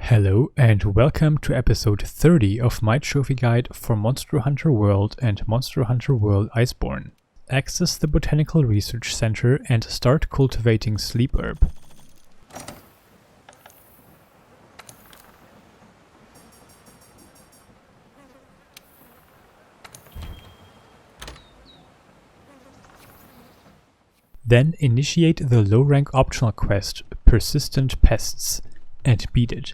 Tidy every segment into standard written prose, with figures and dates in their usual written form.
Hello and welcome to episode 30 of my trophy guide for Monster Hunter World and Monster Hunter World Iceborne. Access the Botanical Research Center and start cultivating sleep herb. Then initiate the low-rank optional quest, Persistent Pests, and beat it.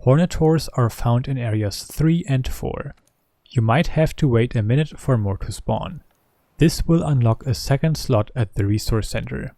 Hornetors are found in areas 3 and 4. You might have to wait a minute for more to spawn. This will unlock a second slot at the resource center.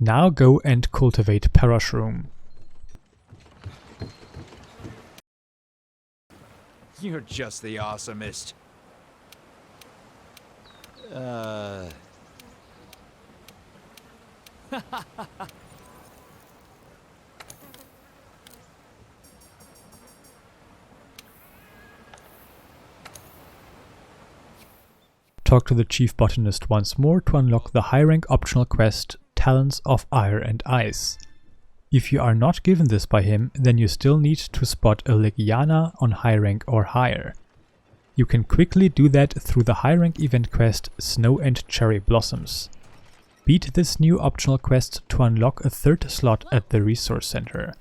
Now go and cultivate Parashroom. You're just the awesomest. Talk to the Chief Botanist once more to unlock the high-rank optional quest Talons of Fire and Ice. If you are not given this by him, then you still need to spot a Legiana on high rank or higher. You can quickly do that through the high rank event quest Snow and Cherry Blossoms. Beat this new optional quest to unlock a third slot at the resource center.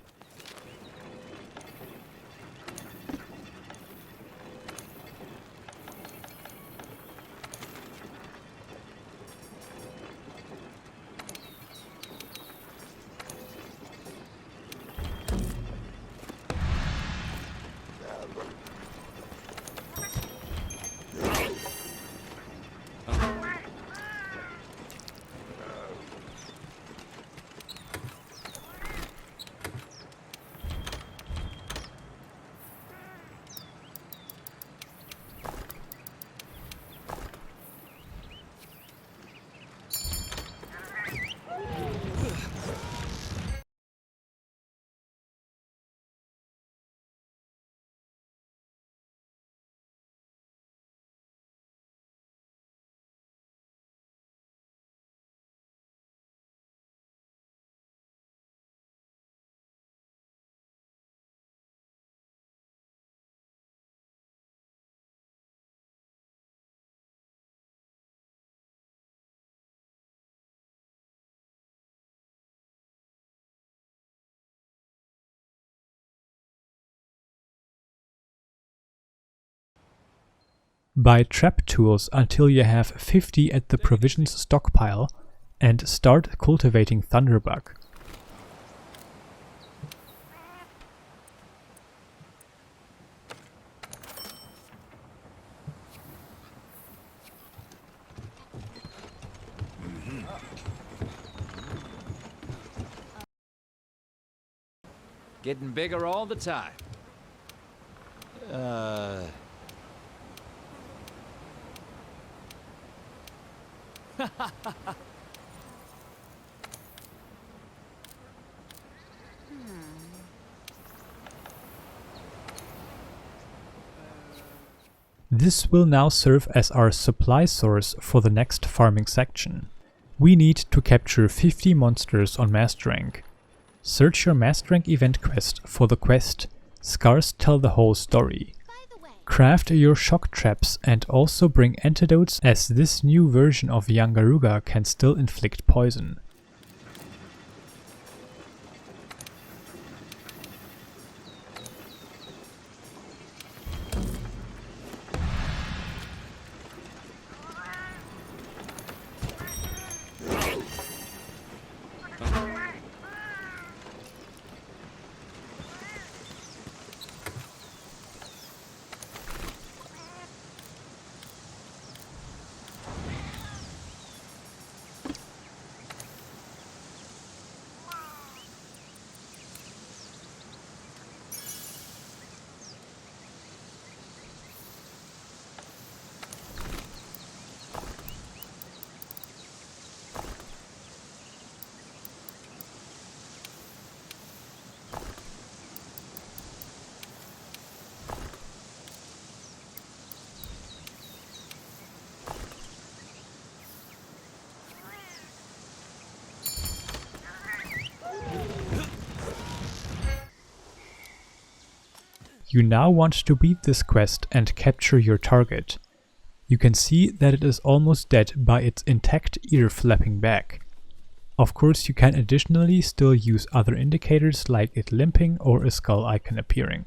Buy trap tools until you have 50 at the provisions stockpile and start cultivating Thunderbug. Getting bigger all the time. This will now serve as our supply source for the next farming section. We need to capture 50 monsters on Master Rank. Search your Master Rank event quest for the quest Scars Tell the Whole Story. Craft your shock traps and also bring antidotes, as this new version of Yian Garuga can still inflict poison. You now want to beat this quest and capture your target. You can see that it is almost dead by its intact ear flapping back. Of course, you can additionally still use other indicators like it limping or a skull icon appearing.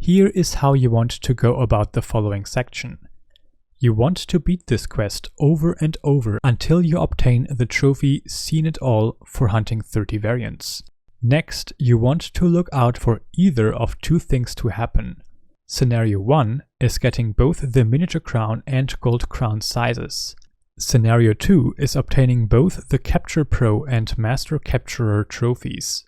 Here is how you want to go about the following section. You want to beat this quest over and over until you obtain the trophy Seen It All for hunting 30 variants. Next, you want to look out for either of two things to happen. Scenario 1 is getting both the miniature crown and gold crown sizes. Scenario 2 is obtaining both the Capture Pro and Master Capturer trophies.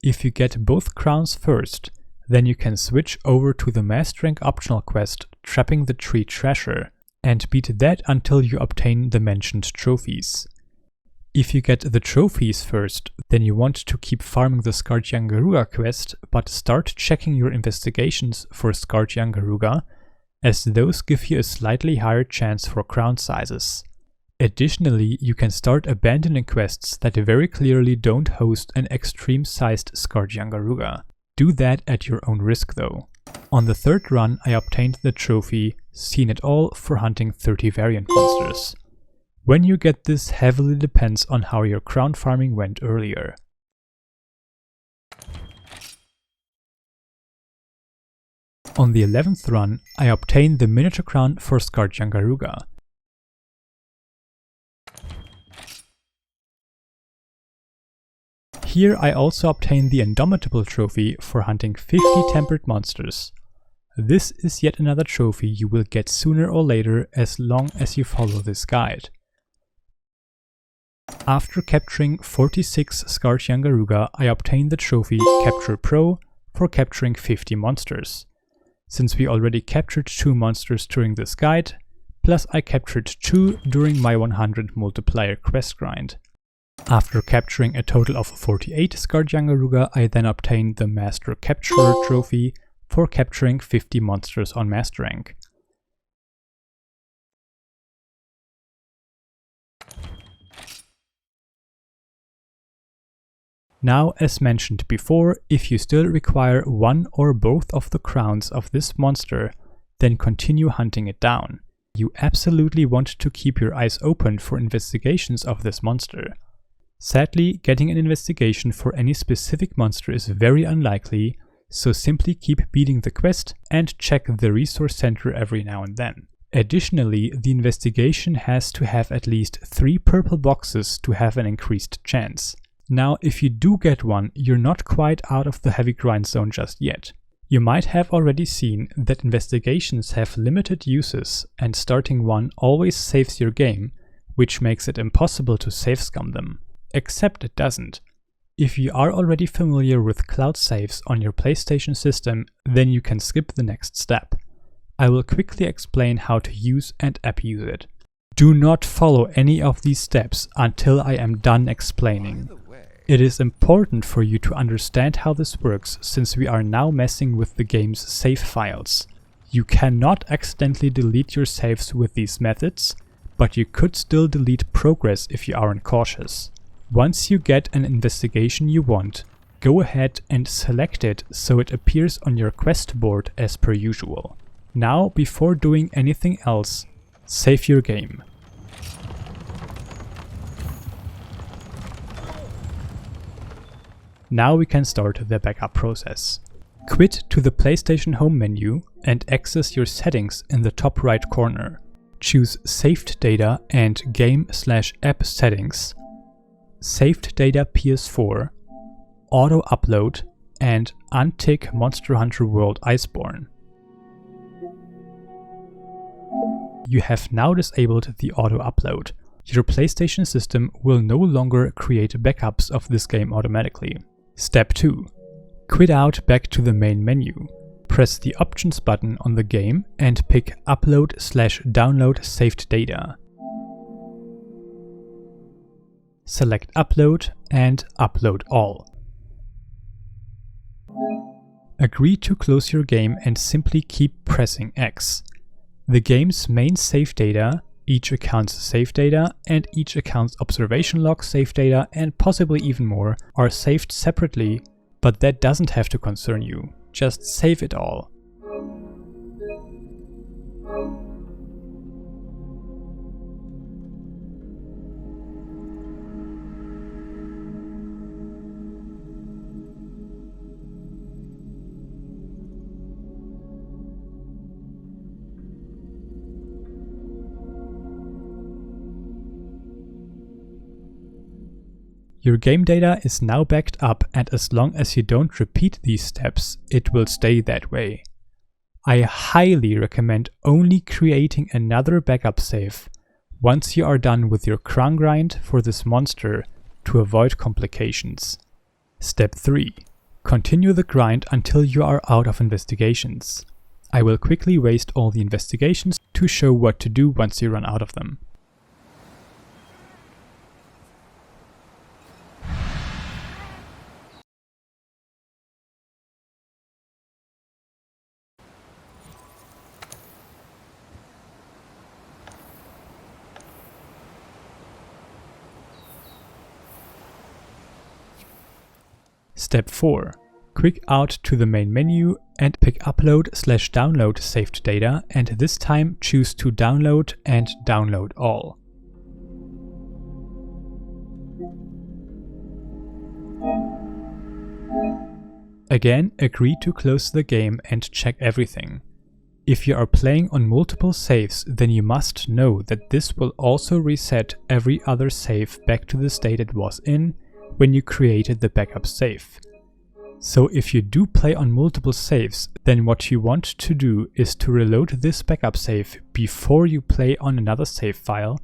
If you get both crowns first, then you can switch over to the Master Rank optional quest Trapping the Tree Treasure and beat that until you obtain the mentioned trophies. If you get the trophies first, then you want to keep farming the Scarred Yian Garuga quest, but start checking your investigations for Scarred Yian Garuga, as those give you a slightly higher chance for crown sizes. Additionally, you can start abandoning quests that very clearly don't host an extreme-sized Scarred Yian Garuga. Do that at your own risk though. On the third run, I obtained the trophy Seen It All for hunting 30 variant monsters. When you get this heavily depends on how your crown farming went earlier. On the 11th run, I obtained the miniature crown for Scarred Yian Garuga. Here I also obtained the Indomitable trophy for hunting 50 tempered monsters. This is yet another trophy you will get sooner or later as long as you follow this guide. After capturing 46 Scarred Yian Garuga, I obtained the trophy Capture Pro for capturing 50 monsters. Since we already captured 2 monsters during this guide, plus I captured 2 during my 100 multiplier quest grind. After capturing a total of 48 Scarred Yian Garuga, I then obtained the Master Capturer trophy for capturing 50 monsters on Master Rank. Now, as mentioned before, if you still require one or both of the crowns of this monster, then continue hunting it down. You absolutely want to keep your eyes open for investigations of this monster. Sadly, getting an investigation for any specific monster is very unlikely, so simply keep beating the quest and check the resource center every now and then. Additionally, the investigation has to have at least 3 purple boxes to have an increased chance. Now, if you do get one, you're not quite out of the heavy grind zone just yet. You might have already seen that investigations have limited uses and starting one always saves your game, which makes it impossible to save scum them. Except it doesn't. If you are already familiar with cloud saves on your PlayStation system, then you can skip the next step. I will quickly explain how to use and abuse it. Do not follow any of these steps until I am done explaining. It is important for you to understand how this works, since we are now messing with the game's save files. You cannot accidentally delete your saves with these methods, but you could still delete progress if you aren't cautious. Once you get an investigation you want, go ahead and select it so it appears on your quest board as per usual. Now, before doing anything else, save your game. Now we can start the backup process. Quit to the PlayStation Home menu and access your settings in the top right corner. Choose Saved Data and Game/App Settings, Saved Data PS4, Auto Upload, and untick Monster Hunter World Iceborne. You have now disabled the auto upload. Your PlayStation system will no longer create backups of this game automatically. Step 2. Quit out back to the main menu. Press the Options button on the game and pick Upload/Download Saved Data. Select Upload and Upload All. Agree to close your game and simply keep pressing X. The game's main save data, each account's save data, and each account's observation log save data, and possibly even more, are saved separately, but that doesn't have to concern you. Just save it all. Your game data is now backed up, and as long as you don't repeat these steps, it will stay that way. I highly recommend only creating another backup save once you are done with your crown grind for this monster to avoid complications. Step 3. Continue the grind until you are out of investigations. I will quickly waste all the investigations to show what to do once you run out of them. Step 4. Quick out to the main menu and pick upload/download saved data, and this time choose to download and download all. Again, agree to close the game and check everything. If you are playing on multiple saves, then you must know that this will also reset every other save back to the state it was in when you created the backup save. So if you do play on multiple saves, then what you want to do is to reload this backup save before you play on another save file,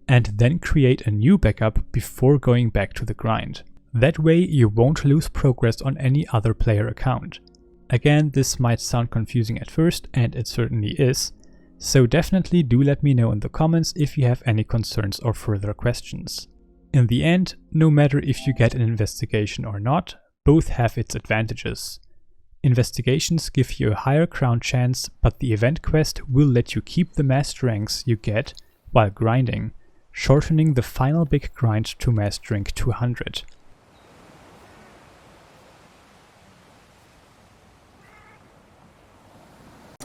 and then create a new backup before going back to the grind. That way you won't lose progress on any other player account. Again, this might sound confusing at first, and it certainly is, so definitely do let me know in the comments if you have any concerns or further questions. In the end, no matter if you get an investigation or not, both have its advantages. Investigations give you a higher crown chance, but the event quest will let you keep the master ranks you get while grinding, shortening the final big grind to master rank 200.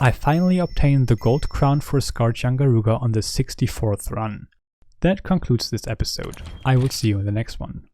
I finally obtained the gold crown for Scarred Yian Garuga on the 64th run. That concludes this episode. I will see you in the next one.